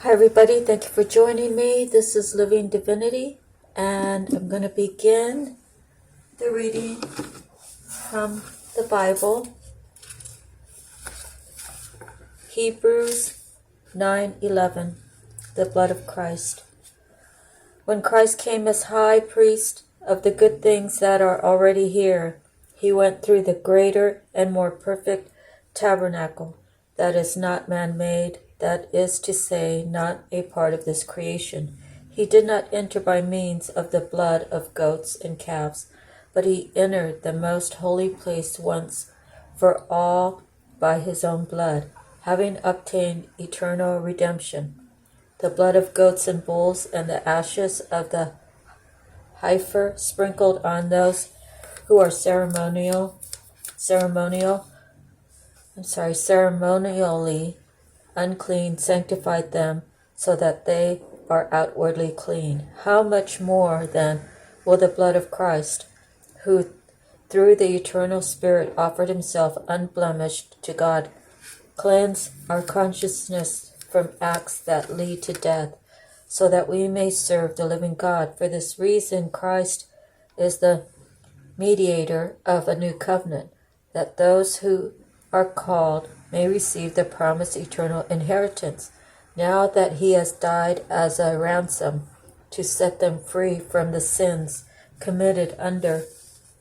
Hi everybody, thank you for joining me. This is Living Divinity, and I'm going to begin the reading from the Bible, Hebrews 9:11, the blood of Christ. When Christ came as high priest of the good things that are already here, he went through the greater and more perfect tabernacle that is not man-made, that is to say, not a part of this creation. He did not enter by means of the blood of goats and calves, but he entered the most holy place once for all by his own blood, having obtained eternal redemption. The blood of goats and bulls and the ashes of the heifer sprinkled on those who are ceremonially unclean sanctified them so that they are outwardly clean. How much more then will the blood of Christ, who through the eternal Spirit offered himself unblemished to God, cleanse our consciousness from acts that lead to death, so that we may serve the living God. For this reason Christ is the mediator of a new covenant, that those who are called may receive the promised eternal inheritance, now that he has died as a ransom to set them free from the sins committed under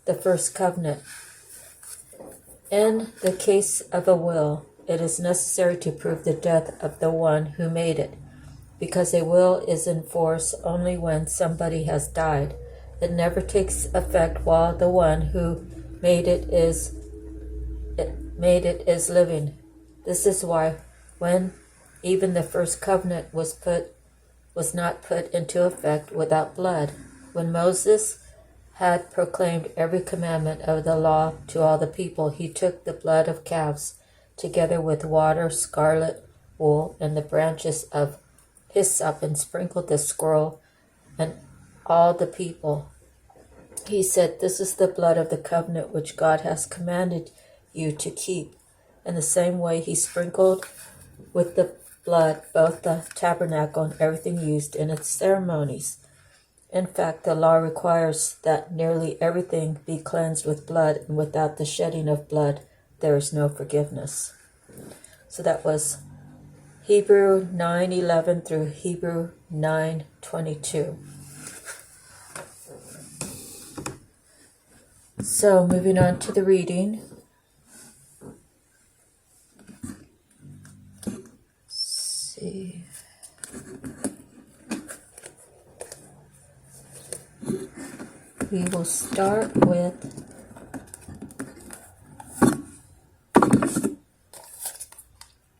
the first covenant. In the case of a will, it is necessary to prove the death of the one who made it, because a will is in force only when somebody has died. It never takes effect while the one who made it is living. This is why when even the first covenant was not put into effect without blood, when Moses had proclaimed every commandment of the law to all the people, he took the blood of calves together with water, scarlet wool, and the branches of hyssop, and sprinkled the scroll and all the people. He said, "This is the blood of the covenant which God has commanded you to keep." In the same way he sprinkled with the blood both the tabernacle and everything used in its ceremonies. In fact, the law requires that nearly everything be cleansed with blood, and without the shedding of blood there is no forgiveness. So that was Hebrew 9:11 through Hebrew 9:22. So moving on to the reading. Let's see. We will start with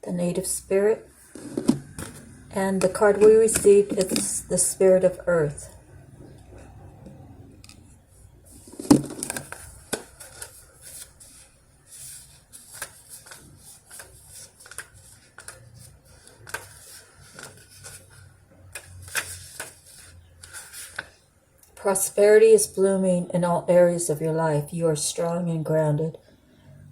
the native spirit, and the card we received is the Spirit of Earth. Prosperity is blooming in all areas of your life. You are strong and grounded.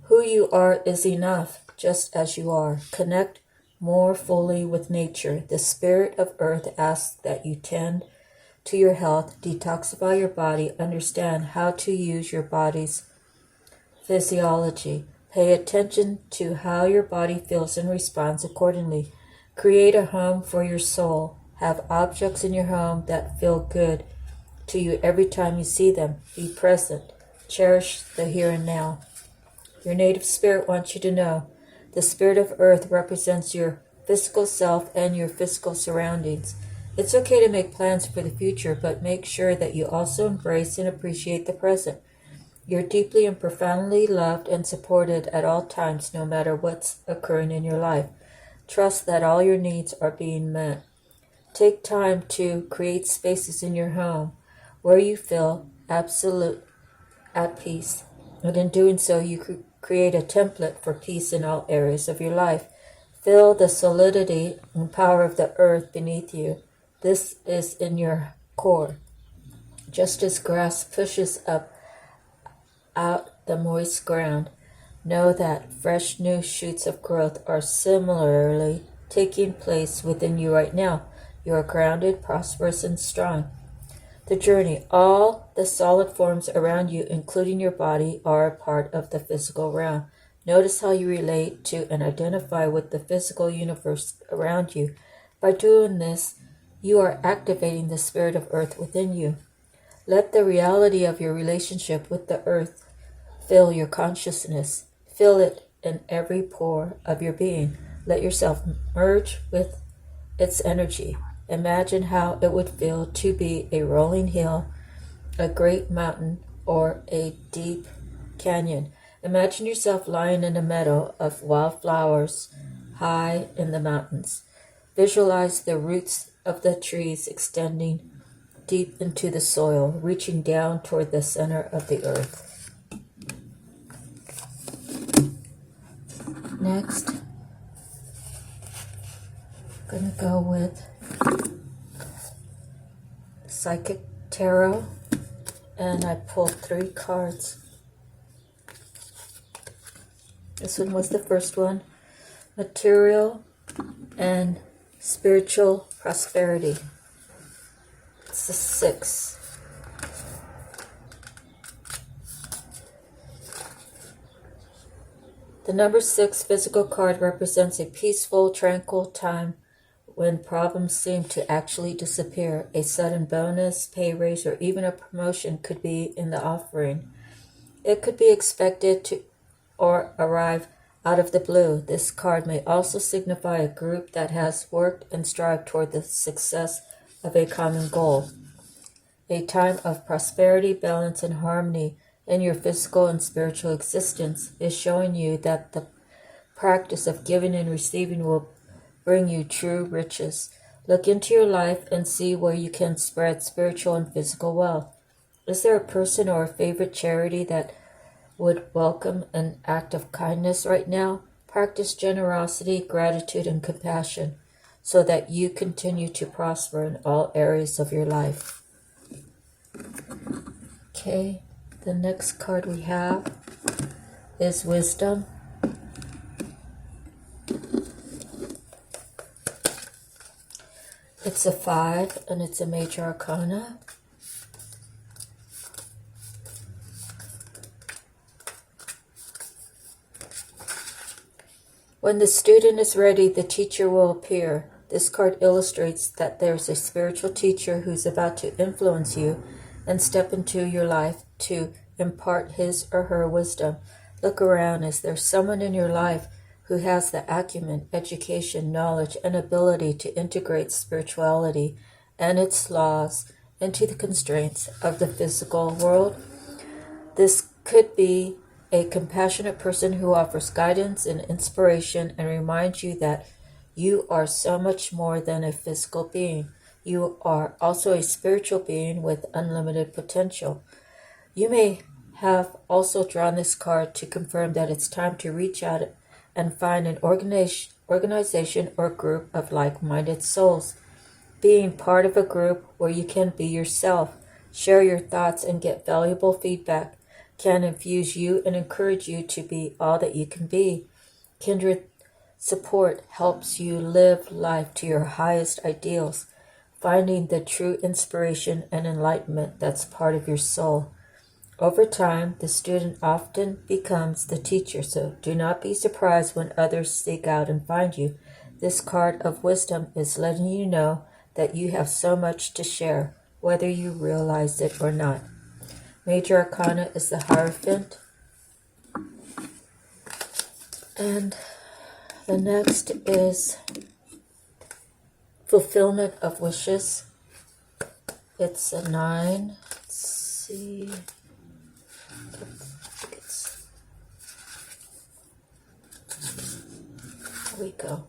Who you are is enough, just as you are. Connect more fully with nature. The Spirit of Earth asks that you tend to your health, detoxify your body, understand how to use your body's physiology. Pay attention to how your body feels and responds accordingly. Create a home for your soul. Have objects in your home that feel good to you every time you see them. Be present. Cherish the here and now. Your native spirit wants you to know the Spirit of Earth represents your physical self and your physical surroundings. It's okay to make plans for the future, but make sure that you also embrace and appreciate the present. You're deeply and profoundly loved and supported at all times, no matter what's occurring in your life. Trust that all your needs are being met. Take time to create spaces in your home where you feel absolute at peace. And in doing so, you create a template for peace in all areas of your life. Feel the solidity and power of the earth beneath you. This is in your core. Just as grass pushes up out the moist ground, know that fresh new shoots of growth are similarly taking place within you right now. You are grounded, prosperous, and strong. The journey. All the solid forms around you, including your body, are a part of the physical realm. Notice how you relate to and identify with the physical universe around you. By doing this, you are activating the spirit of earth within you. Let the reality of your relationship with the earth fill your consciousness. Feel it in every pore of your being. Let yourself merge with its energy. Imagine how it would feel to be a rolling hill, a great mountain, or a deep canyon. Imagine yourself lying in a meadow of wildflowers high in the mountains. Visualize the roots of the trees extending deep into the soil, reaching down toward the center of the earth. Next, I'm going to go with Psychic Tarot, and I pulled 3 cards. This one was the first one. Material and spiritual prosperity. It's the 6. The number 6 physical card represents a peaceful, tranquil time when problems seem to actually disappear. A sudden bonus, pay raise, or even a promotion could be in the offering. It could be expected to or arrive out of the blue. This card may also signify a group that has worked and strived toward the success of a common goal. A time of prosperity, balance, and harmony in your physical and spiritual existence is showing you that the practice of giving and receiving will bring you true riches. Look into your life and see where you can spread spiritual and physical wealth. Is there a person or a favorite charity that would welcome an act of kindness right now? Practice generosity, gratitude, and compassion so that you continue to prosper in all areas of your life. Okay, the next card we have is Wisdom. It's a 5 and it's a major arcana. When the student is ready, the teacher will appear. This card illustrates that there's a spiritual teacher who's about to influence you and step into your life to impart his or her wisdom. Look around. Is there someone in your life who has the acumen, education, knowledge, and ability to integrate spirituality and its laws into the constraints of the physical world? This could be a compassionate person who offers guidance and inspiration and reminds you that you are so much more than a physical being. You are also a spiritual being with unlimited potential. You may have also drawn this card to confirm that it's time to reach out and find an organization or group of like-minded souls. Being part of a group where you can be yourself, share your thoughts, and get valuable feedback can infuse you and encourage you to be all that you can be. Kindred support helps you live life to your highest ideals, finding the true inspiration and enlightenment that's part of your soul. Over time, the student often becomes the teacher, so do not be surprised when others seek out and find you. This card of wisdom is letting you know that you have so much to share, whether you realize it or not. Major Arcana is the Hierophant. And the next is Fulfillment of Wishes. It's a 9. Let's see. Here we go.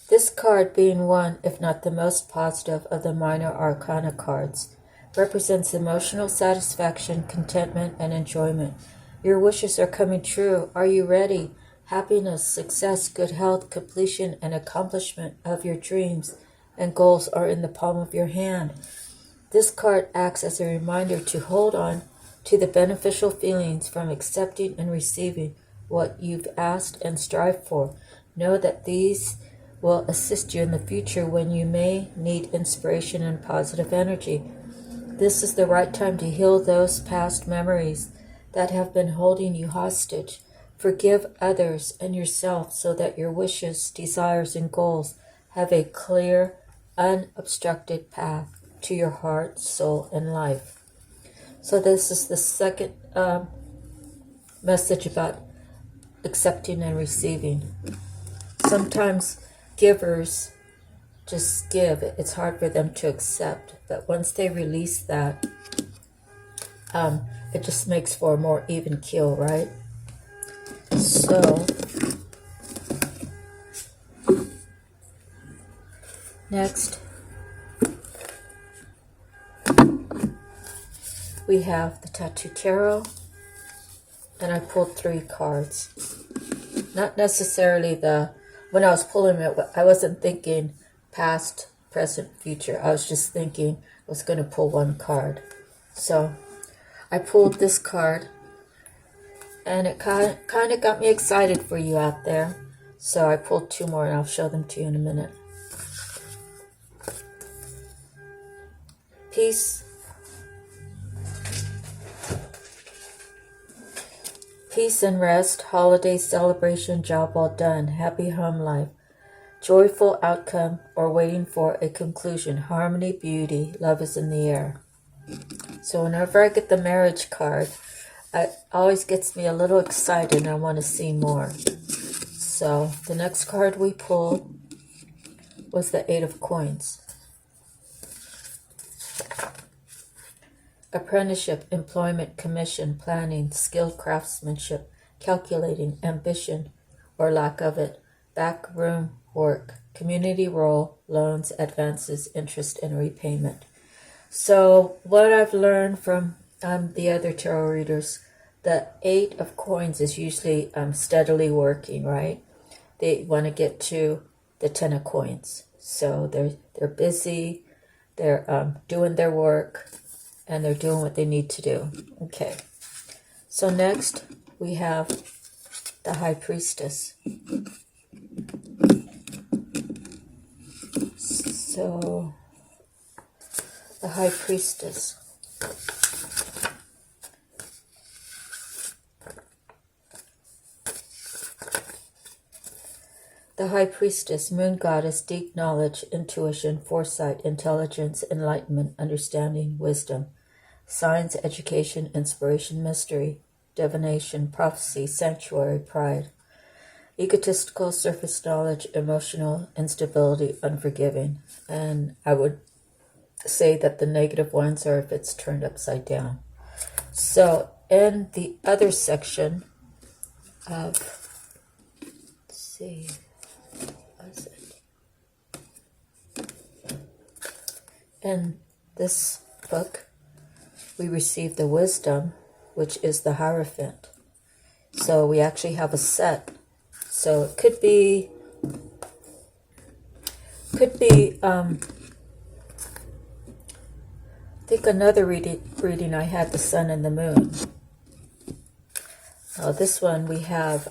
This card, being one, if not the most positive of the minor arcana cards, represents emotional satisfaction, contentment, and enjoyment. Your wishes are coming true. Are you ready? Happiness, success, good health, completion, and accomplishment of your dreams and goals are in the palm of your hand. This card acts as a reminder to hold on to the beneficial feelings from accepting and receiving what you've asked and strived for. Know that these will assist you in the future when you may need inspiration and positive energy. This is the right time to heal those past memories that have been holding you hostage. Forgive others and yourself so that your wishes, desires, and goals have a clear, unobstructed path to your heart, soul, and life. So this is the second message about accepting and receiving. Sometimes givers just give. It's hard for them to accept. But once they release that, it just makes for a more even keel, right? So, next, we have the Tattoo Tarot. And I pulled 3 cards. Not necessarily when I was pulling it, I wasn't thinking past, present, future. I was just thinking I was going to pull 1 card. So I pulled this card, and it kind of got me excited for you out there. So I pulled 2 more, and I'll show them to you in a minute. Peace. Peace and rest, holiday celebration, job well done, happy home life, joyful outcome, or waiting for a conclusion, harmony, beauty, love is in the air. So whenever I get the marriage card, it always gets me a little excited and I want to see more. So the next card we pulled was the 8 of Coins. Apprenticeship, employment, commission, planning, skilled craftsmanship, calculating, ambition, or lack of it, backroom work, community role, loans, advances, interest, and repayment. So what I've learned from the other tarot readers, the 8 of Coins is usually steadily working, right? They want to get to the 10 of Coins. So they're busy, they're doing their work, and they're doing what they need to do. Okay. So next, we have the High Priestess. So, the High Priestess. The High Priestess, Moon Goddess, deep knowledge, intuition, foresight, intelligence, enlightenment, understanding, wisdom, science, education, inspiration, mystery, divination, prophecy, sanctuary, pride, egotistical, surface knowledge, emotional instability, unforgiving. And I would say that the negative ones are if it's turned upside down. So in the other section of, let's see, in this book, we receive the wisdom, which is the Hierophant. So we actually have a set. So it could be I think another reading I had the Sun and the Moon. This one we have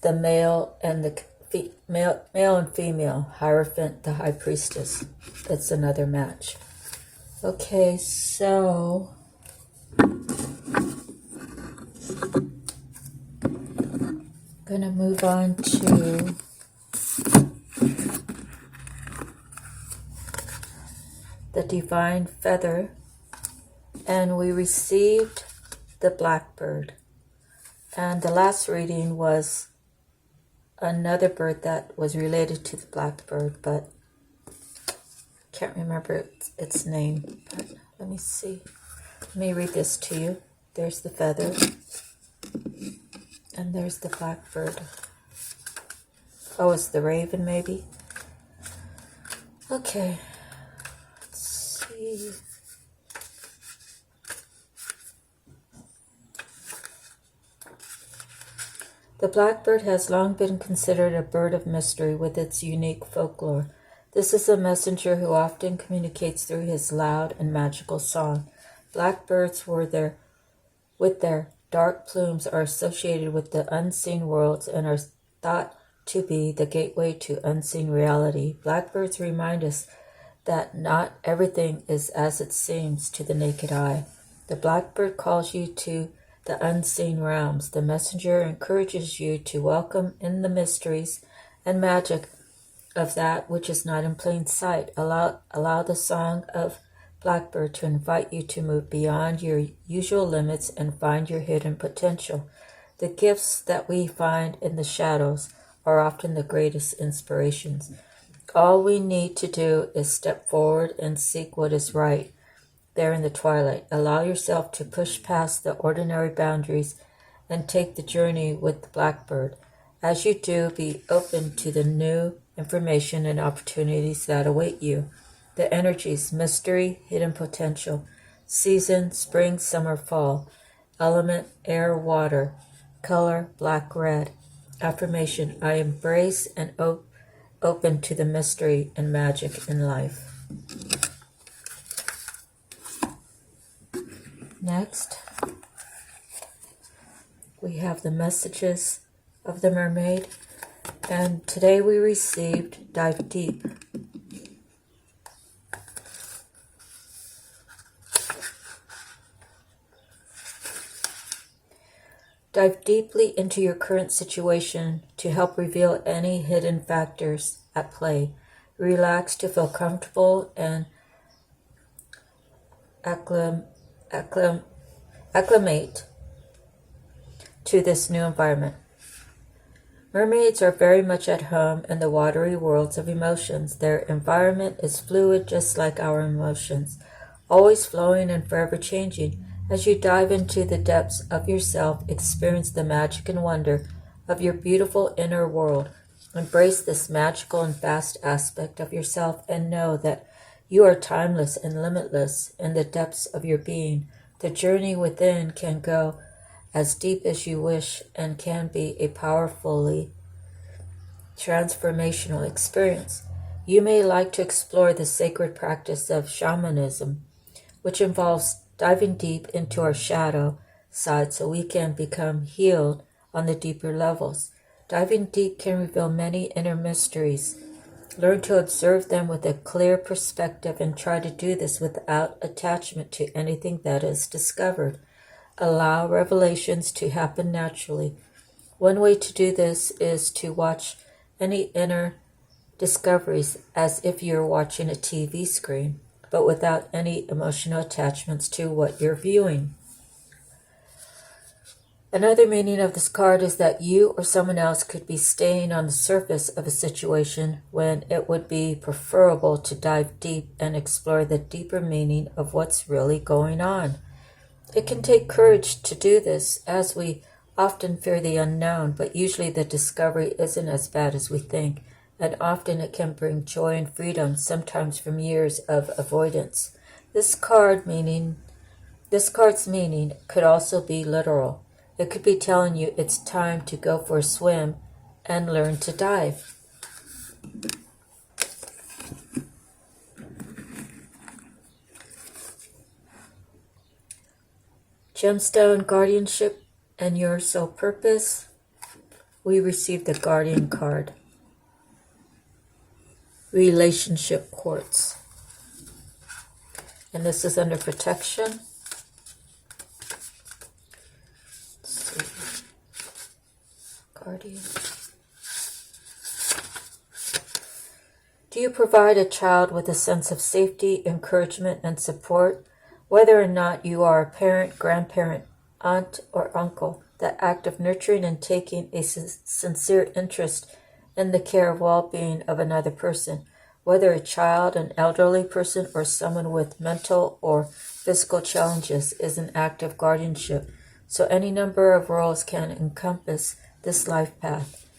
the male and the male and female, Hierophant, the High Priestess. That's another match. Okay, so gonna move on to the Divine Feather, and we received the Blackbird. And the last reading was another bird that was related to the Blackbird, but can't remember its name. But let me see. Let me read this to you. There's the feather, and there's the Blackbird. Oh, it's the raven, maybe? Okay. Let's see. The blackbird has long been considered a bird of mystery with its unique folklore. This is a messenger who often communicates through his loud and magical song. Blackbirds with their dark plumes are associated with the unseen worlds and are thought to be the gateway to unseen reality. Blackbirds remind us that not everything is as it seems to the naked eye. The blackbird calls you to the unseen realms. The messenger encourages you to welcome in the mysteries and magic of that which is not in plain sight. Allow the song of blackbird to invite you to move beyond your usual limits and find your hidden potential. The gifts that we find in the shadows are often the greatest inspirations. All we need to do is step forward and seek what is right there in the twilight. Allow yourself to push past the ordinary boundaries and take the journey with the blackbird. As you do, be open to the new information and opportunities that await you. The energies: mystery, hidden potential. Season: spring, summer, fall. Element: air, water. Color: black, red. Affirmation: I embrace and open to the mystery and magic in life. Next, we have the messages of the mermaid, and today we received Dive Deep. Dive deeply into your current situation to help reveal any hidden factors at play. Relax to feel comfortable and acclimate to this new environment. Mermaids are very much at home in the watery worlds of emotions. Their environment is fluid, just like our emotions, always flowing and forever changing. As you dive into the depths of yourself, experience the magic and wonder of your beautiful inner world. Embrace this magical and vast aspect of yourself and know that you are timeless and limitless in the depths of your being. The journey within can go as deep as you wish and can be a powerfully transformational experience. You may like to explore the sacred practice of shamanism, which involves diving deep into our shadow side so we can become healed on the deeper levels. Diving deep can reveal many inner mysteries. Learn to observe them with a clear perspective and try to do this without attachment to anything that is discovered. Allow revelations to happen naturally. One way to do this is to watch any inner discoveries as if you're watching a TV screen, but without any emotional attachments to what you're viewing. Another meaning of this card is that you or someone else could be staying on the surface of a situation when it would be preferable to dive deep and explore the deeper meaning of what's really going on. It can take courage to do this, as we often fear the unknown, but usually the discovery isn't as bad as we think, and often it can bring joy and freedom, sometimes from years of avoidance. This card's meaning could also be literal. It could be telling you it's time to go for a swim and learn to dive. Gemstone guardianship and your soul purpose. We received the Guardian card. Relationship quartz. And this is under protection. Let's see. Guardian. Do you provide a child with a sense of safety, encouragement, and support? Whether or not you are a parent, grandparent, aunt, or uncle, the act of nurturing and taking a sincere interest in the care of well-being of another person, whether a child, an elderly person, or someone with mental or physical challenges, is an act of guardianship. So any number of roles can encompass this life path.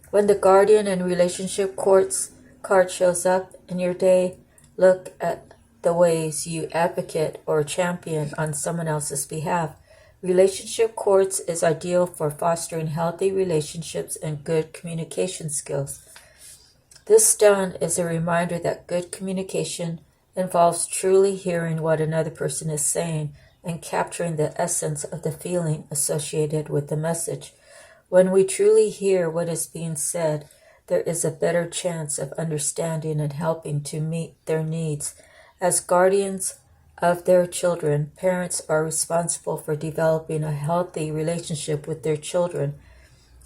When the Guardian and Relationship Quartz card shows up in your day, look at the ways you advocate or champion on someone else's behalf. Relationship quartz is ideal for fostering healthy relationships and good communication skills. This stone is a reminder that good communication involves truly hearing what another person is saying and capturing the essence of the feeling associated with the message. When we truly hear what is being said, there is a better chance of understanding and helping to meet their needs. As guardians of their children, parents are responsible for developing a healthy relationship with their children,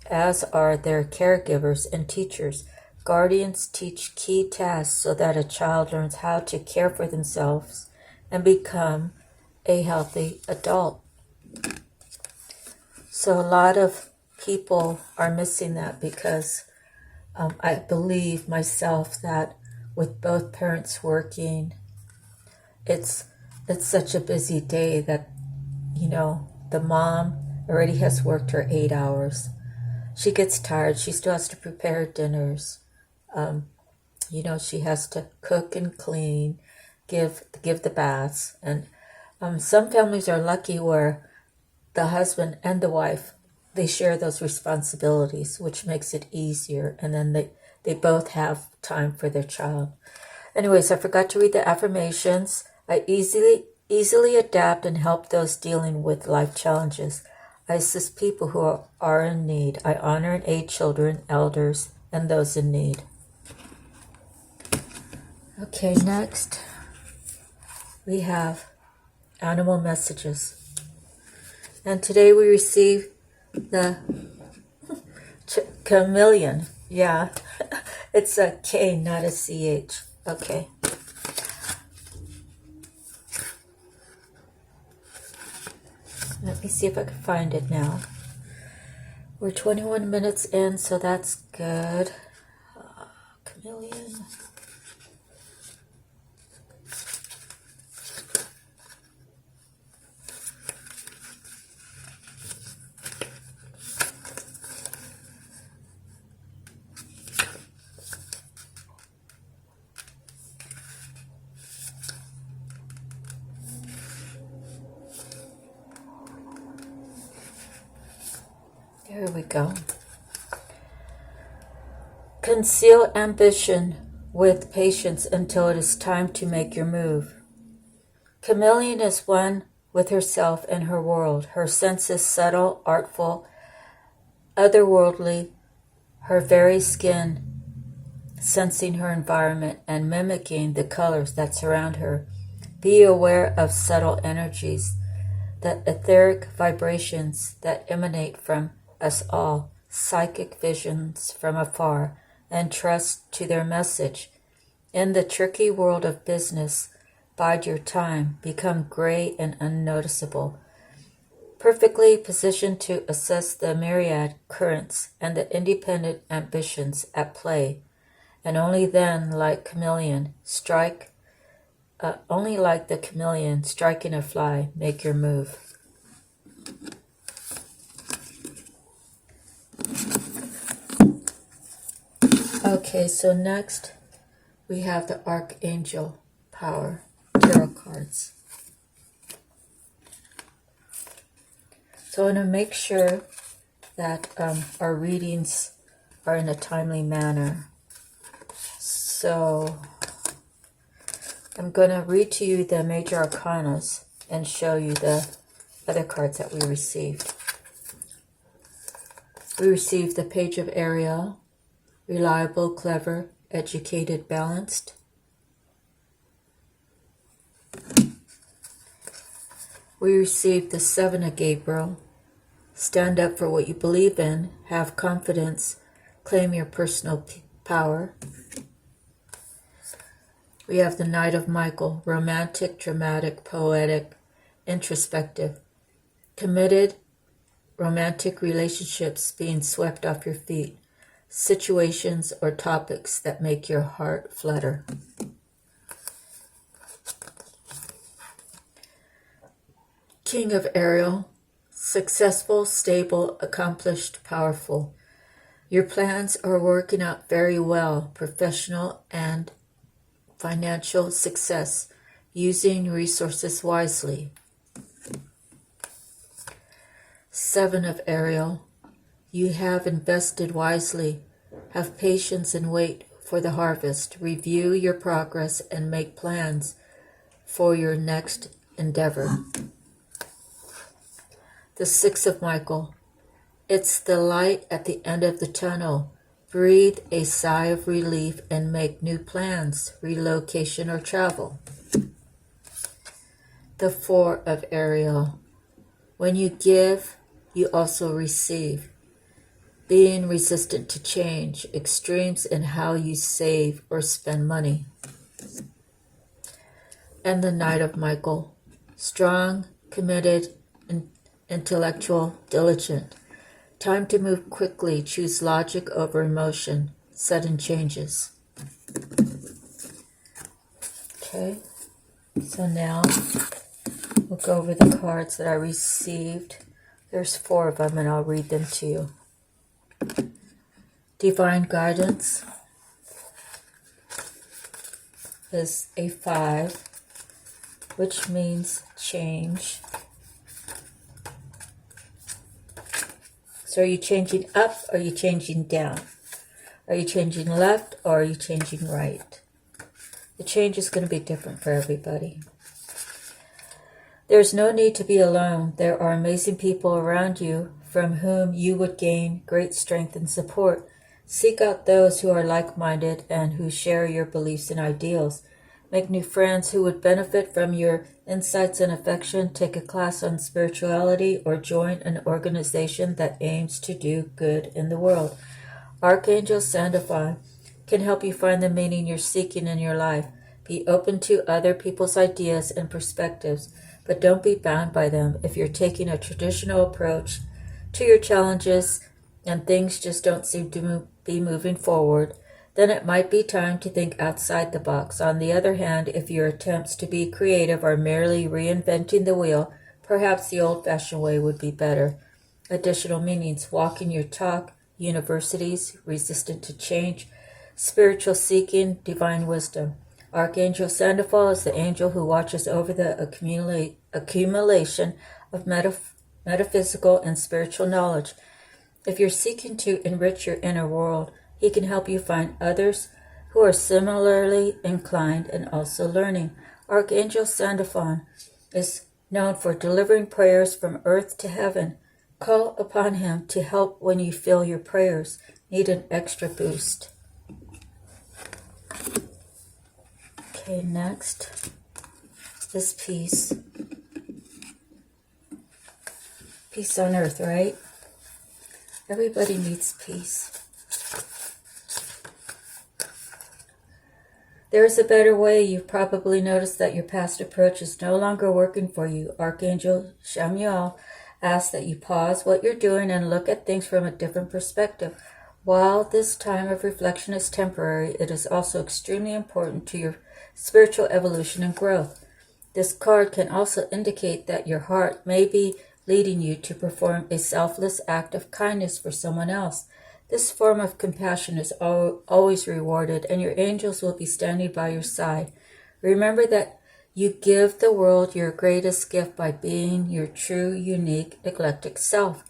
as are their caregivers and teachers. Guardians teach key tasks so that a child learns how to care for themselves and become a healthy adult. So a lot of people are missing that because I believe myself that with both parents working, it's such a busy day that, the mom already has worked her 8 hours. She gets tired. She still has to prepare dinners. She has to cook and clean, give the baths. And some families are lucky where the husband and the wife, they share those responsibilities, which makes it easier. And then they both have time for their child. Anyways, I forgot to read the affirmations. I easily adapt and help those dealing with life challenges. I assist people who are in need. I honor and aid children, elders, and those in need. Okay, next we have animal messages. And today we receive the chameleon. Yeah, it's a K, not a CH. Okay. Let me see if I can find it now. We're 21 minutes in, so that's good. Chameleon. There we go. Conceal ambition with patience until it is time to make your move. Chameleon is one with herself and her world. Her senses subtle, artful, otherworldly, her very skin sensing her environment and mimicking the colors that surround her. Be aware of subtle energies, the etheric vibrations that emanate from us all, psychic visions from afar, and trust to their message. In the tricky world of business, bide your time, become gray and unnoticeable, perfectly positioned to assess the myriad currents and the independent ambitions at play, and only then, like the chameleon striking a fly, make your move. Okay, so next we have the Archangel Power Tarot cards. So I want to make sure that our readings are in a timely manner. So I'm going to read to you the major arcanas and show you the other cards that we received. We received the Page of Ariel, reliable, clever, educated, balanced. We received the Seven of Gabriel, stand up for what you believe in, have confidence, claim your personal power. We have the Knight of Michael, romantic, dramatic, poetic, introspective, committed, romantic relationships being swept off your feet, situations or topics that make your heart flutter. King of Ariel, successful, stable, accomplished, powerful. Your plans are working out very well, professional and financial success, using resources wisely. Seven of Ariel, you have invested wisely. Have patience and wait for the harvest. Review your progress and make plans for your next endeavor. The Six of Michael, It's the light at the end of the tunnel. Breathe a sigh of relief and make new plans, relocation or travel. The Four of Ariel. When you give, you also receive. Being resistant to change, extremes in how you save or spend money. And the Knight of Michael. Strong, committed, intellectual, diligent. Time to move quickly, choose logic over emotion, sudden changes. Okay, so now we'll go over the cards that I received. There's 4 of them and I'll read them to you. Divine Guidance is a 5, which means change. So are you changing up or are you changing down? Are you changing left or are you changing right? The change is going to be different for everybody. There's no need to be alone. There are amazing people around you from whom you would gain great strength and support. Seek out those who are like-minded and who share your beliefs and ideals. Make new friends who would benefit from your insights and affection. Take a class on spirituality or join an organization that aims to do good in the world. Archangel Sandalphon can help you find the meaning you're seeking in your life. Be open to other people's ideas and perspectives, but don't be bound by them. If you're taking a traditional approach to your challenges and things just don't seem to be moving forward, then it might be time to think outside the box. On the other hand, if your attempts to be creative are merely reinventing the wheel, perhaps the old-fashioned way would be better. Additional meanings: walking your talk, universities, resistant to change, spiritual seeking, divine wisdom. Archangel Sandalphon is the angel who watches over the accumulation of metaphysical and spiritual knowledge. If you're seeking to enrich your inner world, he can help you find others who are similarly inclined and also learning. Archangel Sandalphon is known for delivering prayers from earth to heaven. Call upon him to help when you feel your prayers need an extra boost. Okay, next is peace. Peace on earth, right? Everybody needs peace. There is a better way. You've probably noticed that your past approach is no longer working for you. Archangel Chamuel asks that you pause what you're doing and look at things from a different perspective. While this time of reflection is temporary, it is also extremely important to your spiritual evolution and growth. This card can also indicate that your heart may be leading you to perform a selfless act of kindness for someone else. This form of compassion is always rewarded, and your angels will be standing by your side. Remember that you give the world your greatest gift by being your true, unique, eclectic self.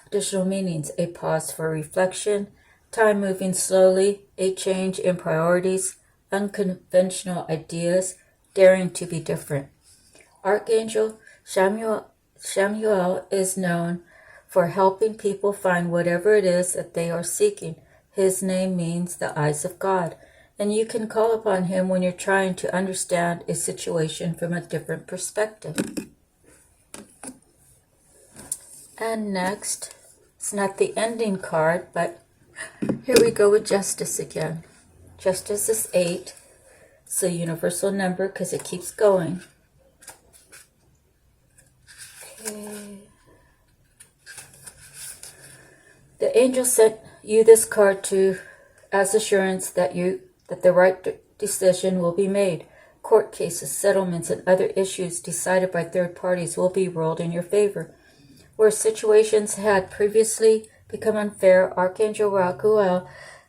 Additional meanings: a pause for reflection, time moving slowly, a change in priorities, unconventional ideas, daring to be different. Archangel Chamuel is known for helping people find whatever it is that they are seeking. His name means the eyes of God, and you can call upon him when you're trying to understand a situation from a different perspective. And next, it's not the ending card, but here we go with Justice again. Justice is 8. It's a universal number because it keeps going. Okay. The angel sent you this card as assurance that the right decision will be made. Court cases, settlements, and other issues decided by third parties will be ruled in your favor. Where situations had previously become unfair, Archangel Raphael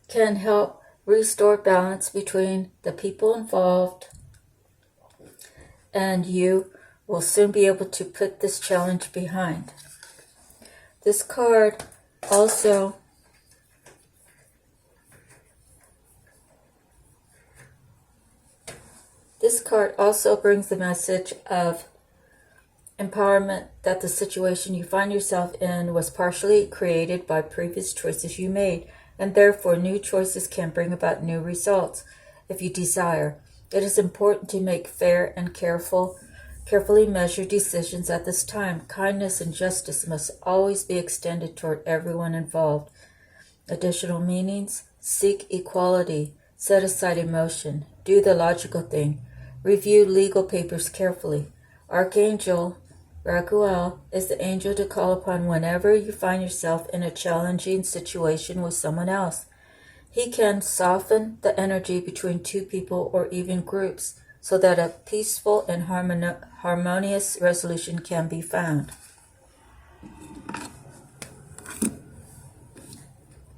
can help restore balance between the people involved, and you will soon be able to put this challenge behind. This card also brings the message of empowerment that the situation you find yourself in was partially created by previous choices you made, and therefore new choices can bring about new results if you desire. It is important to make fair and carefully measured decisions at this time. Kindness and justice must always be extended toward everyone involved. Additional meanings: seek equality, set aside emotion, do the logical thing, review legal papers carefully. Archangel Raguel is the angel to call upon whenever you find yourself in a challenging situation with someone else. He can soften the energy between two people or even groups so that a peaceful and harmonious resolution can be found.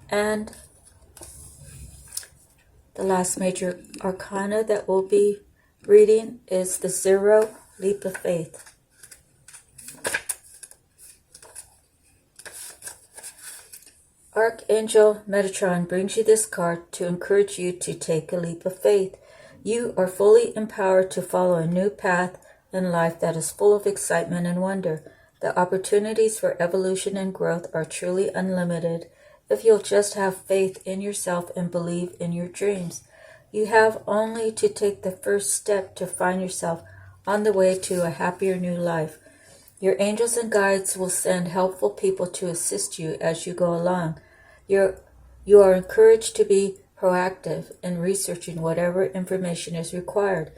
And the last major arcana that we'll be reading is the Zero Leap of Faith. Archangel Metatron brings you this card to encourage you to take a leap of faith. You are fully empowered to follow a new path in life that is full of excitement and wonder. The opportunities for evolution and growth are truly unlimited if you'll just have faith in yourself and believe in your dreams. You have only to take the first step to find yourself on the way to a happier new life. Your angels and guides will send helpful people to assist you as you go along. You are encouraged to be proactive in researching whatever information is required.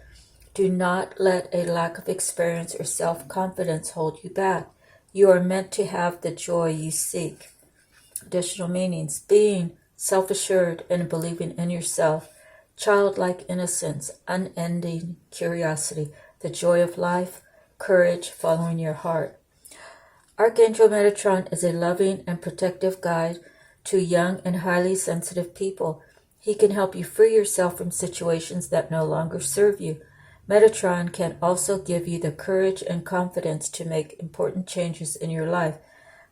Do not let a lack of experience or self-confidence hold you back. You are meant to have the joy you seek. Additional meanings: being self-assured and believing in yourself, childlike innocence, unending curiosity, the joy of life, courage, following your heart. Archangel Metatron is a loving and protective guide to young and highly sensitive people. He can help you free yourself from situations that no longer serve you. Metatron can also give you the courage and confidence to make important changes in your life.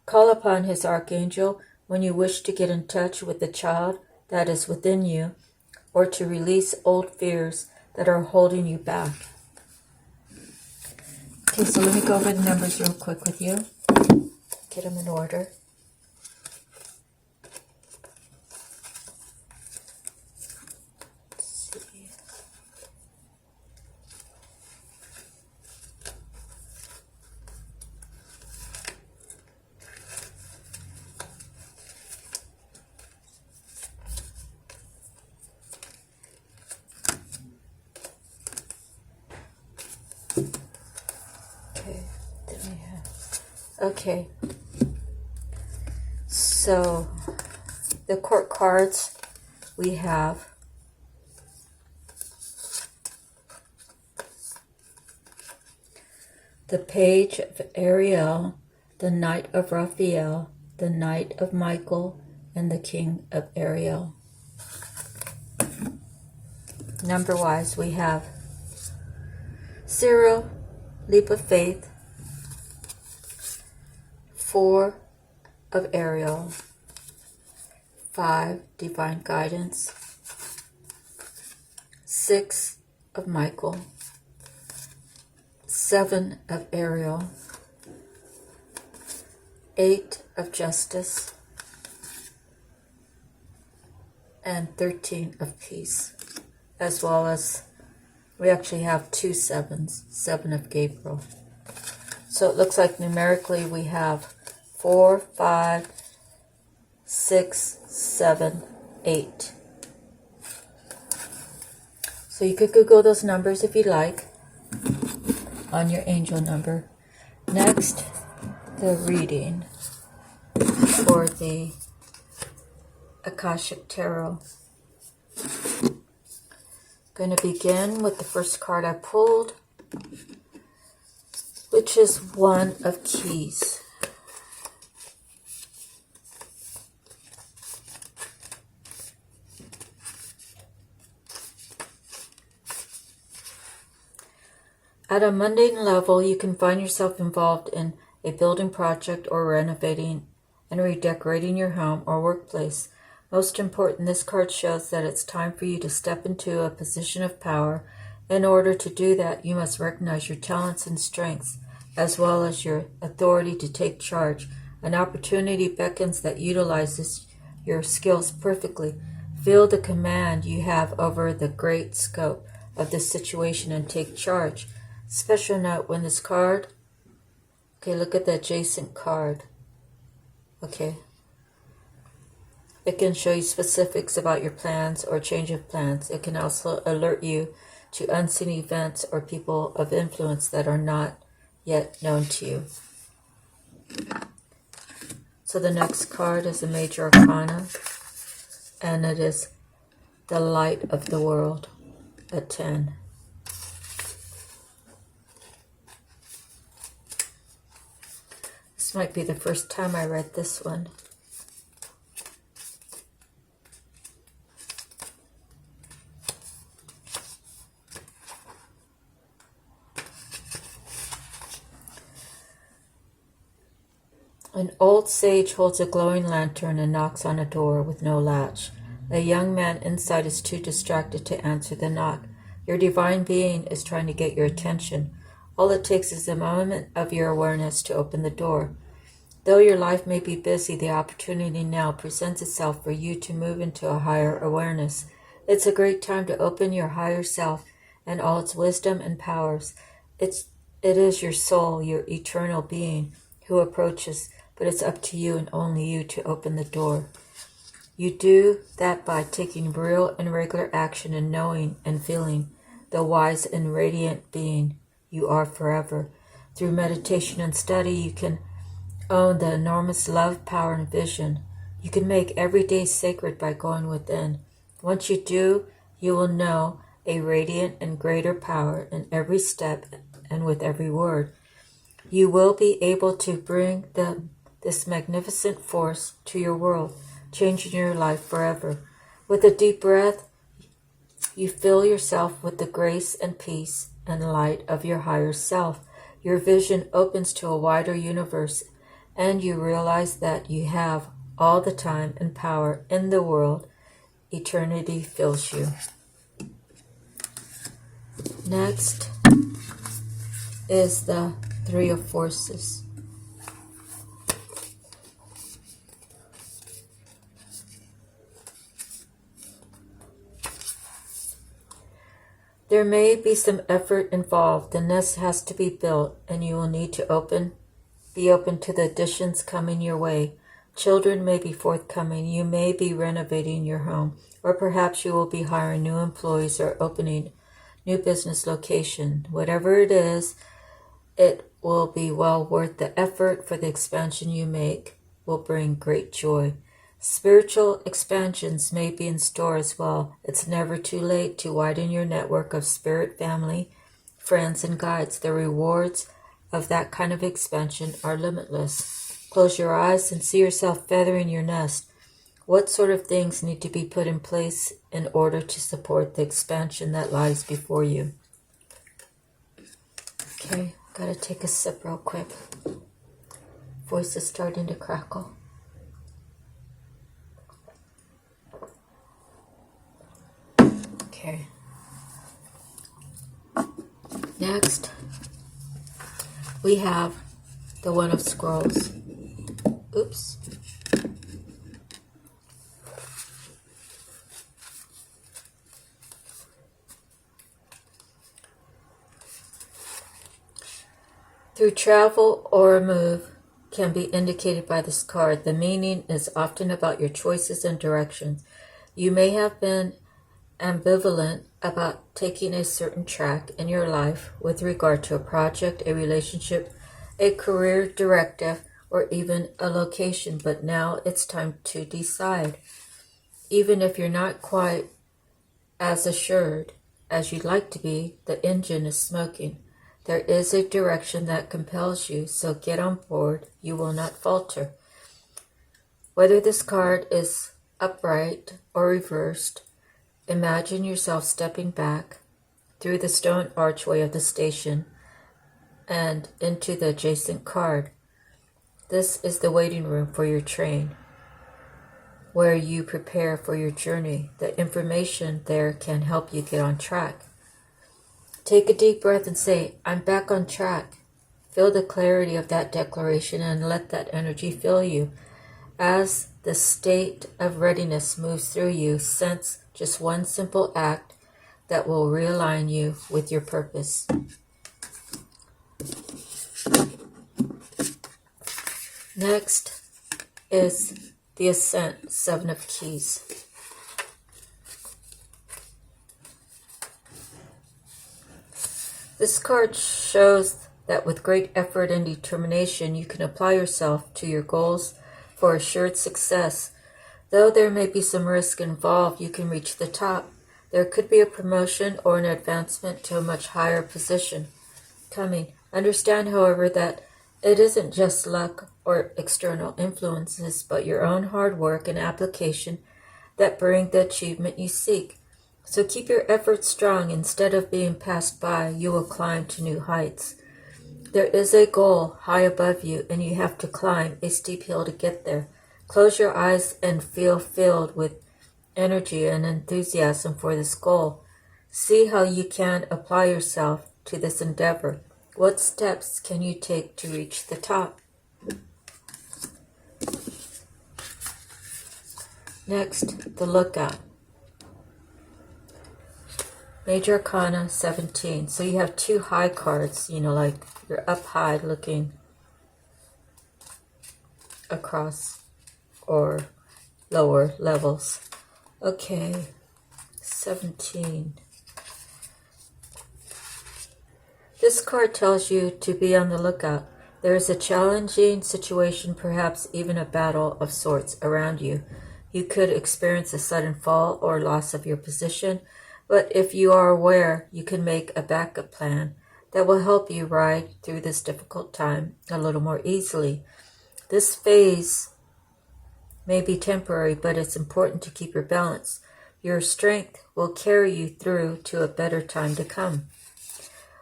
Call upon his archangel when you wish to get in touch with the child that is within you or to release old fears that are holding you back. Okay, so let me go over the numbers real quick with you. Get them in order. Okay, so the court cards we have the Page of Ariel, the Knight of Raphael, the Knight of Michael, and the King of Ariel. Number-wise, we have 0, Leap of Faith, 4 of Ariel, 5, Divine Guidance, 6 of Michael, 7 of Ariel, 8 of Justice, and 13 of Peace, as well as we actually have 2 sevens, 7 of Gabriel. So it looks like numerically we have 4, 5, 6, 7, 8. So you could Google those numbers if you like on your angel number. Next, the reading for the Akashic Tarot. Going to begin with the first card I pulled, which is 1 of Keys. At a mundane level, you can find yourself involved in a building project or renovating and redecorating your home or workplace. Most important, this card shows that it's time for you to step into a position of power. In order to do that, you must recognize your talents and strengths as well as your authority to take charge. An opportunity beckons that utilizes your skills perfectly. Feel the command you have over the great scope of the situation and take charge. Special note, when this card, okay, look at the adjacent card. Okay. It can show you specifics about your plans or change of plans. It can also alert you to unseen events or people of influence that are not yet known to you. So the next card is a Major Arcana, and it is the Light of the World at 10. This might be the first time I read this one. An old sage holds a glowing lantern and knocks on a door with no latch. A young man inside is too distracted to answer the knock. Your divine being is trying to get your attention. All it takes is a moment of your awareness to open the door. Though your life may be busy, the opportunity now presents itself for you to move into a higher awareness. It's a great time to open your higher self and all its wisdom and powers. It is your soul, your eternal being, who approaches, but it's up to you and only you to open the door. You do that by taking real and regular action and knowing and feeling the wise and radiant being you are forever. Through meditation and study, you can own the enormous love, power, and vision. You can make every day sacred by going within. Once you do, you will know a radiant and greater power in every step and with every word. You will be able to bring this magnificent force to your world, changing your life forever. With a deep breath, you fill yourself with the grace and peace and light of your higher self. Your vision opens to a wider universe, and you realize that you have all the time and power in the world. Eternity fills you. Next is the Three of Forces. There may be some effort involved. The nest has to be built, and you will need to be open to the additions coming your way. Children may be forthcoming. You may be renovating your home, or perhaps you will be hiring new employees or opening new business location. Whatever it is, it will be well worth the effort, for the expansion you make will bring great joy. Spiritual expansions may be in store as well. It's never too late to widen your network of spirit family, friends, and guides. The rewards of that kind of expansion are limitless. Close your eyes and see yourself feathering your nest. What sort of things need to be put in place in order to support the expansion that lies before you? Okay, gotta take a sip real quick. Voice is starting to crackle. Okay. Next, we have the One of Scrolls. Oops. Through travel or a move can be indicated by this card. The meaning is often about your choices and directions. You may have been ambivalent about taking a certain track in your life with regard to a project, a relationship, a career directive, or even a location, but now it's time to decide. Even if you're not quite as assured as you'd like to be, the engine is smoking. There is a direction that compels you, so get on board. You will not falter. Whether this card is upright or reversed, imagine yourself stepping back through the stone archway of the station and into the adjacent card. This is the waiting room for your train, where you prepare for your journey. The information there can help you get on track. Take a deep breath and say, I'm back on track. Feel the clarity of that declaration and let that energy fill you. As the state of readiness moves through you, sense just one simple act that will realign you with your purpose. Next is the Ascent, Seven of Keys. This card shows that with great effort and determination, you can apply yourself to your goals for assured success. Though there may be some risk involved, you can reach the top. There could be a promotion or an advancement to a much higher position coming. Understand, however, that it isn't just luck or external influences, but your own hard work and application that bring the achievement you seek. So keep your efforts strong. Instead of being passed by, you will climb to new heights. There is a goal high above you, and you have to climb a steep hill to get there. Close your eyes and feel filled with energy and enthusiasm for this goal. See how you can apply yourself to this endeavor. What steps can you take to reach the top? Next, the Lookout. Major Arcana 17. So you have two high cards, like you're up high looking across or lower levels. Okay, 17. This card tells you to be on the lookout. There is a challenging situation, perhaps even a battle of sorts around you. You could experience a sudden fall or loss of your position, but if you are aware, you can make a backup plan that will help you ride through this difficult time a little more easily. This phase may be temporary, but it's important to keep your balance. Your strength will carry you through to a better time to come.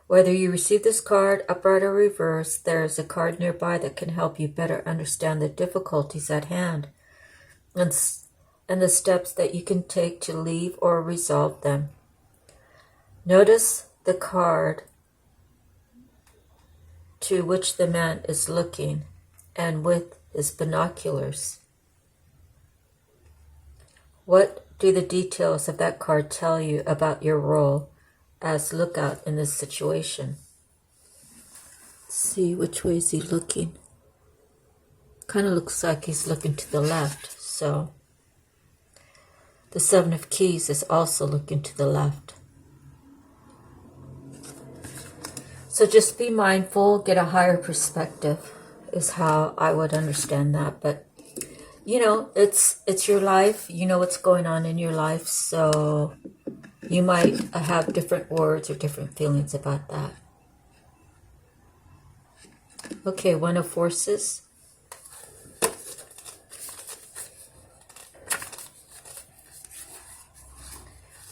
Whether you receive this card upright or reverse, there is a card nearby that can help you better understand the difficulties at hand and the steps that you can take to leave or resolve them. Notice the card to which the man is looking and with his binoculars. What do the details of that card tell you about your role as lookout in this situation? Let's see, which way is he looking? Kind of looks like he's looking to the left, so the Seven of Keys is also looking to the left. So just be mindful, get a higher perspective is how I would understand that. But, it's your life. You know what's going on in your life. So you might have different words or different feelings about that. Okay, One of Forces.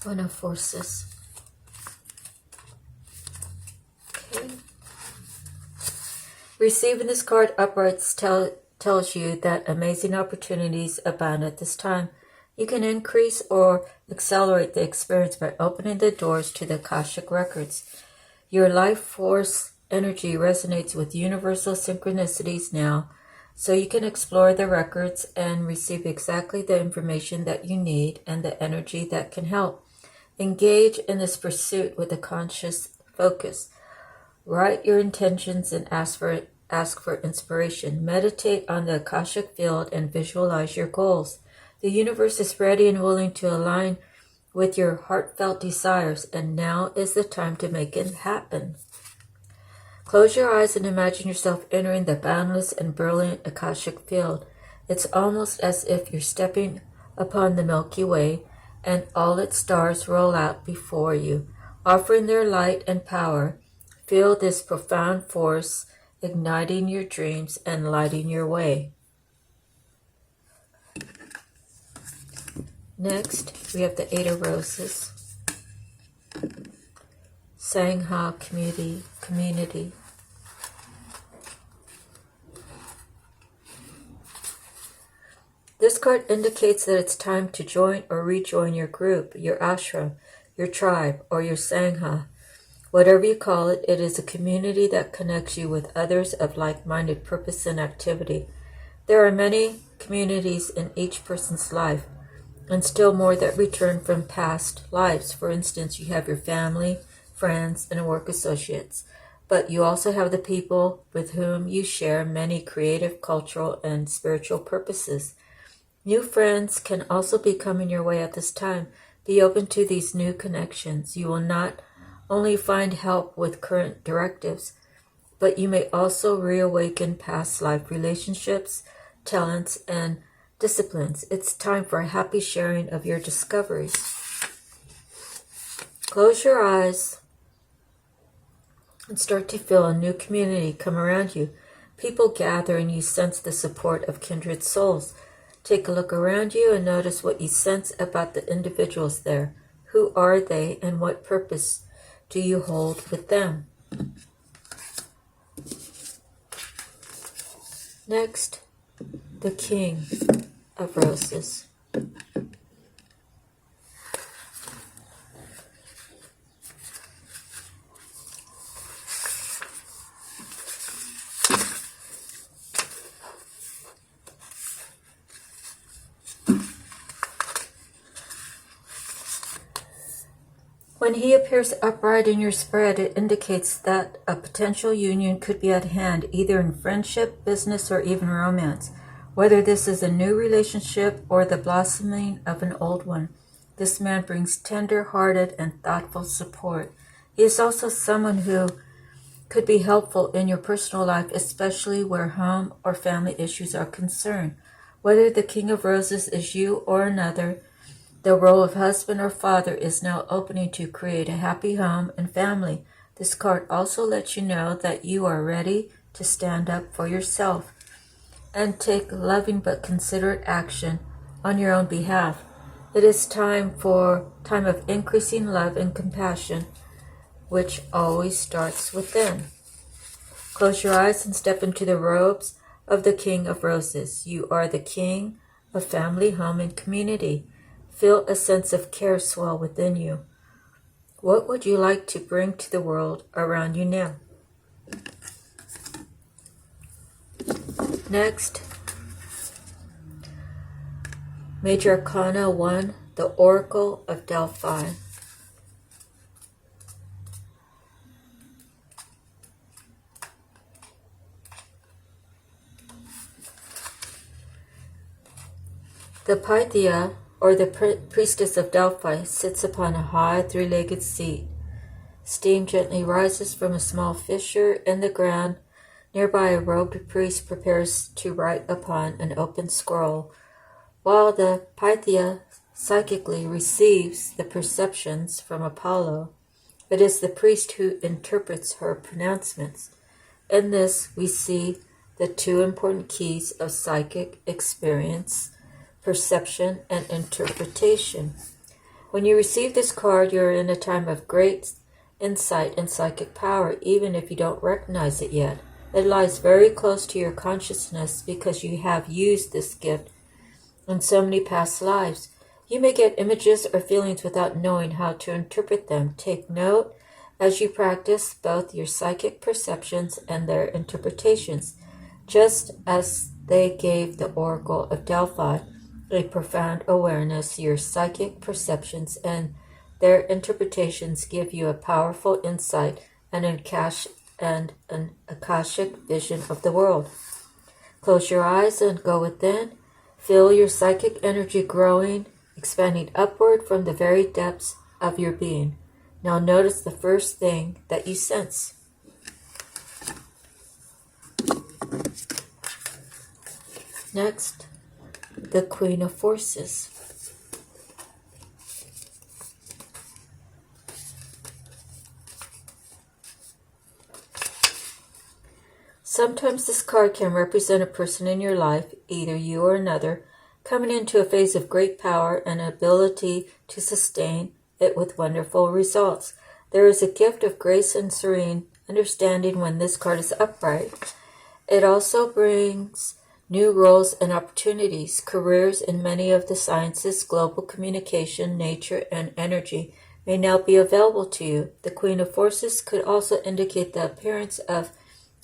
One of Forces. Receiving this card upright tells you that amazing opportunities abound at this time. You can increase or accelerate the experience by opening the doors to the Akashic records. Your life force energy resonates with universal synchronicities now, so you can explore the records and receive exactly the information that you need and the energy that can help. Engage in this pursuit with a conscious focus. Write your intentions and ask for inspiration. Meditate on the Akashic field and visualize your goals. The universe is ready and willing to align with your heartfelt desires, and now is the time to make it happen. Close your eyes and imagine yourself entering the boundless and brilliant Akashic field. It's almost as if you're stepping upon the Milky Way, and all its stars roll out before you, offering their light and power. Feel this profound force igniting your dreams and lighting your way. Next, we have the Eight of Roses. Sangha community. This card indicates that it's time to join or rejoin your group, your ashram, your tribe, or your Sangha. Whatever you call it, it is a community that connects you with others of like-minded purpose and activity. There are many communities in each person's life, and still more that return from past lives. For instance, you have your family, friends, and work associates, but you also have the people with whom you share many creative, cultural, and spiritual purposes. New friends can also be coming your way at this time. Be open to these new connections. You will not only find help with current directives, but you may also reawaken past life relationships, talents, and disciplines. It's time for a happy sharing of your discoveries. Close your eyes and start to feel a new community come around you. People gather and you sense the support of kindred souls. Take a look around you and notice what you sense about the individuals there. Who are they and what purpose do you hold with them? Next, the King of Roses. When he appears upright in your spread, it indicates that a potential union could be at hand, either in friendship, business, or even romance. Whether this is a new relationship or the blossoming of an old one, this man brings tender-hearted and thoughtful support. He is also someone who could be helpful in your personal life, especially where home or family issues are concerned. Whether the King of Roses is you or another, the role of husband or father is now opening to create a happy home and family. This card also lets you know that you are ready to stand up for yourself and take loving but considerate action on your own behalf. It is time of increasing love and compassion, which always starts within. Close your eyes and step into the robes of the King of Roses. You are the king of family, home, and community. Feel a sense of care swell within you. What would you like to bring to the world around you now? Next, Major Arcana 1, the Oracle of Delphi. The Pythia, or the priestess of Delphi, sits upon a high three-legged seat. Steam gently rises from a small fissure in the ground. Nearby, a robed priest prepares to write upon an open scroll, while the Pythia psychically receives the perceptions from Apollo. It is the priest who interprets her pronouncements. In this, we see the two important keys of psychic experience: perception and interpretation. When you receive this card, you're in a time of great insight and psychic power, even if you don't recognize it yet. It lies very close to your consciousness because you have used this gift in so many past lives. You may get images or feelings without knowing how to interpret them. Take note as you practice both your psychic perceptions and their interpretations, just as they gave the Oracle of Delphi a profound awareness. Your psychic perceptions and their interpretations give you a powerful insight and an Akashic vision of the world. Close your eyes and go within. Feel your psychic energy growing, expanding upward from the very depths of your being. Now notice the first thing that you sense. Next, the Queen of Forces. Sometimes this card can represent a person in your life, either you or another, coming into a phase of great power and ability to sustain it with wonderful results. There is a gift of grace and serene understanding when this card is upright. It also brings new roles and opportunities, careers in many of the sciences, global communication, nature, and energy, may now be available to you. The Queen of Forces could also indicate the appearance of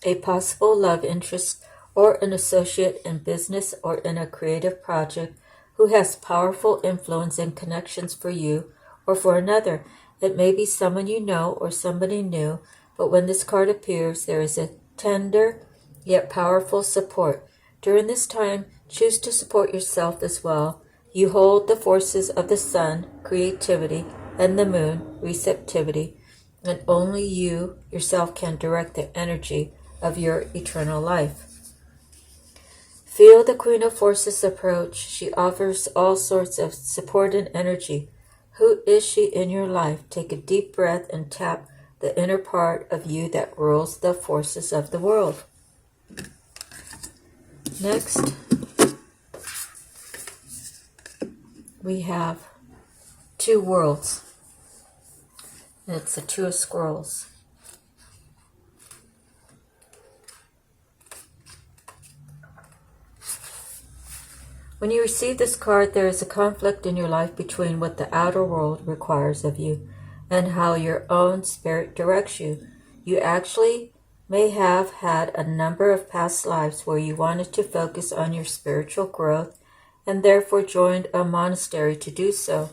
a possible love interest or an associate in business or in a creative project who has powerful influence and connections for you or for another. It may be someone you know or somebody new, but when this card appears, there is a tender yet powerful support. During this time, choose to support yourself as well. You hold the forces of the sun, creativity, and the moon, receptivity, and only you yourself can direct the energy of your eternal life. Feel the Queen of Forces approach. She offers all sorts of support and energy. Who is she in your life? Take a deep breath and tap the inner part of you that rules the forces of the world. Next, we have two worlds. It's the Two of Scrolls. When you receive this card, there is a conflict in your life between what the outer world requires of you and how your own spirit directs you. You actually may have had a number of past lives where you wanted to focus on your spiritual growth and therefore joined a monastery to do so,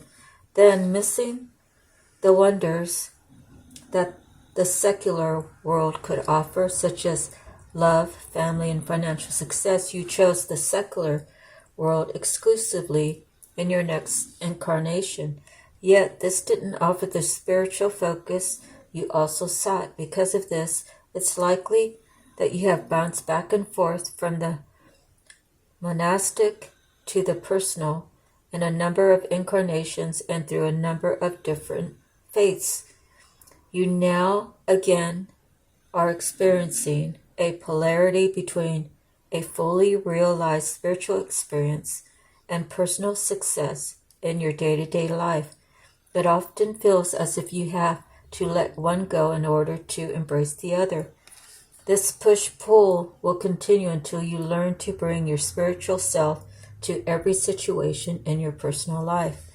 then missing the wonders that the secular world could offer, such as love, family, and financial success. You chose the secular world exclusively in your next incarnation. Yet this didn't offer the spiritual focus you also sought. Because of this, it's likely that you have bounced back and forth from the monastic to the personal in a number of incarnations and through a number of different faiths. You now again are experiencing a polarity between a fully realized spiritual experience and personal success in your day-to-day life. It often feels as if you have to let one go in order to embrace the other. This push-pull will continue until you learn to bring your spiritual self to every situation in your personal life.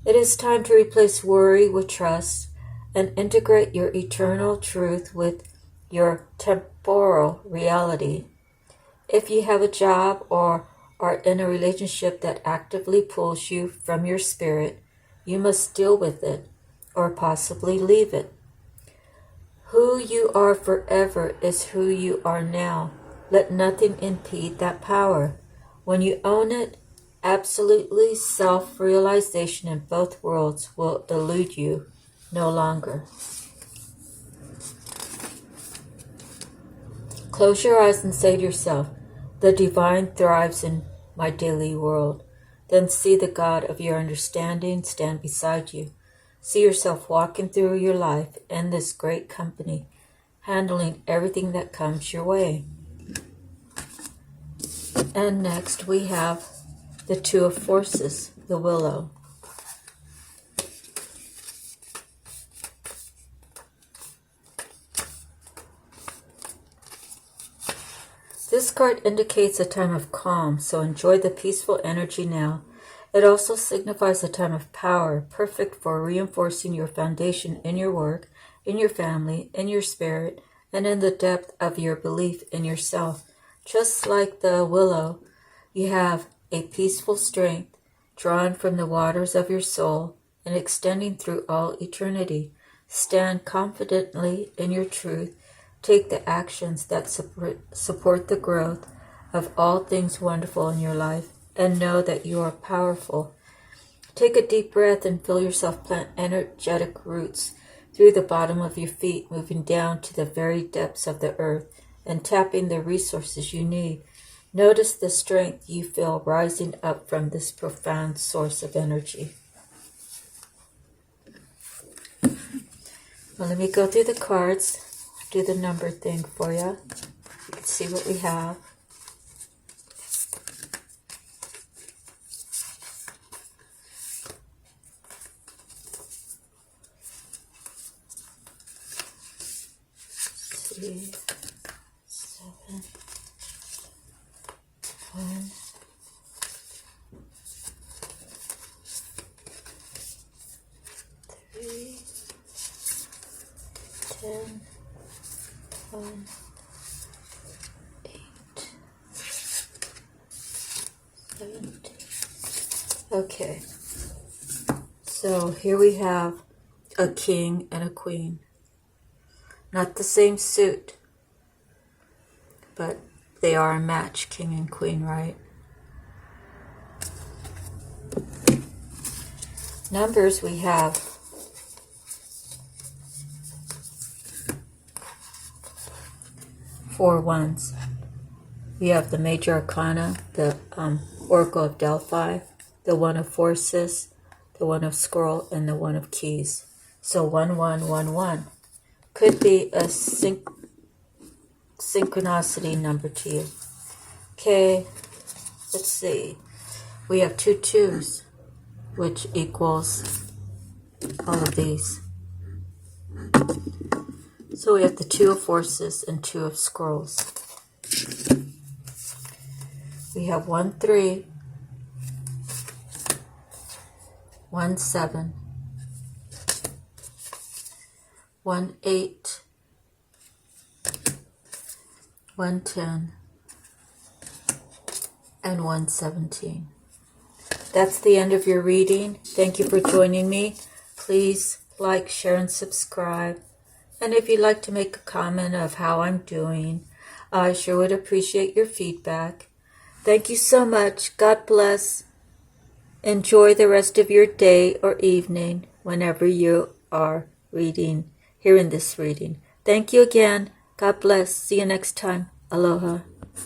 It is time to replace worry with trust and integrate your eternal truth with your temporal reality. If you have a job or are in a relationship that actively pulls you from your spirit, you must deal with it or possibly leave it. Who you are forever is who you are now. Let nothing impede that power. When you own it, absolutely self-realization in both worlds will elude you no longer. Close your eyes and say to yourself, "The divine thrives in my daily world." Then see the God of your understanding stand beside you. See yourself walking through your life in this great company, handling everything that comes your way. And next we have the Two of Forces, the Willow. This card indicates a time of calm, so enjoy the peaceful energy now. It also signifies a time of power, perfect for reinforcing your foundation in your work, in your family, in your spirit, and in the depth of your belief in yourself. Just like the willow, you have a peaceful strength drawn from the waters of your soul and extending through all eternity. Stand confidently in your truth. Take the actions that support the growth of all things wonderful in your life and know that you are powerful. Take a deep breath and feel yourself plant energetic roots through the bottom of your feet, moving down to the very depths of the earth and tapping the resources you need. Notice the strength you feel rising up from this profound source of energy. Well, let me go through the cards, do the number thing for you. You can see what we have. See, 7, 1, 3, 10, 1, 8, 17. Okay, so here we have a king and a queen. Not the same suit, but they are a match, king and queen, right? Numbers, we have 4 ones. We have the major arcana, the Oracle of Delphi, the one of forces, the one of scroll, and the one of keys. So 1111 could be a synchronicity number to you. Okay, let's see. We have 2 2s, which equals all of these. So we have the 2 of forces and 2 of scrolls. We have 1 3, 1 7, 1 8, 1 10, and 1 17. That's the end of your reading. Thank you for joining me. Please like, share, and subscribe. And if you'd like to make a comment of how I'm doing, I sure would appreciate your feedback. Thank you so much. God bless. Enjoy the rest of your day or evening whenever you are hearing this reading. Thank you again. God bless. See you next time. Aloha.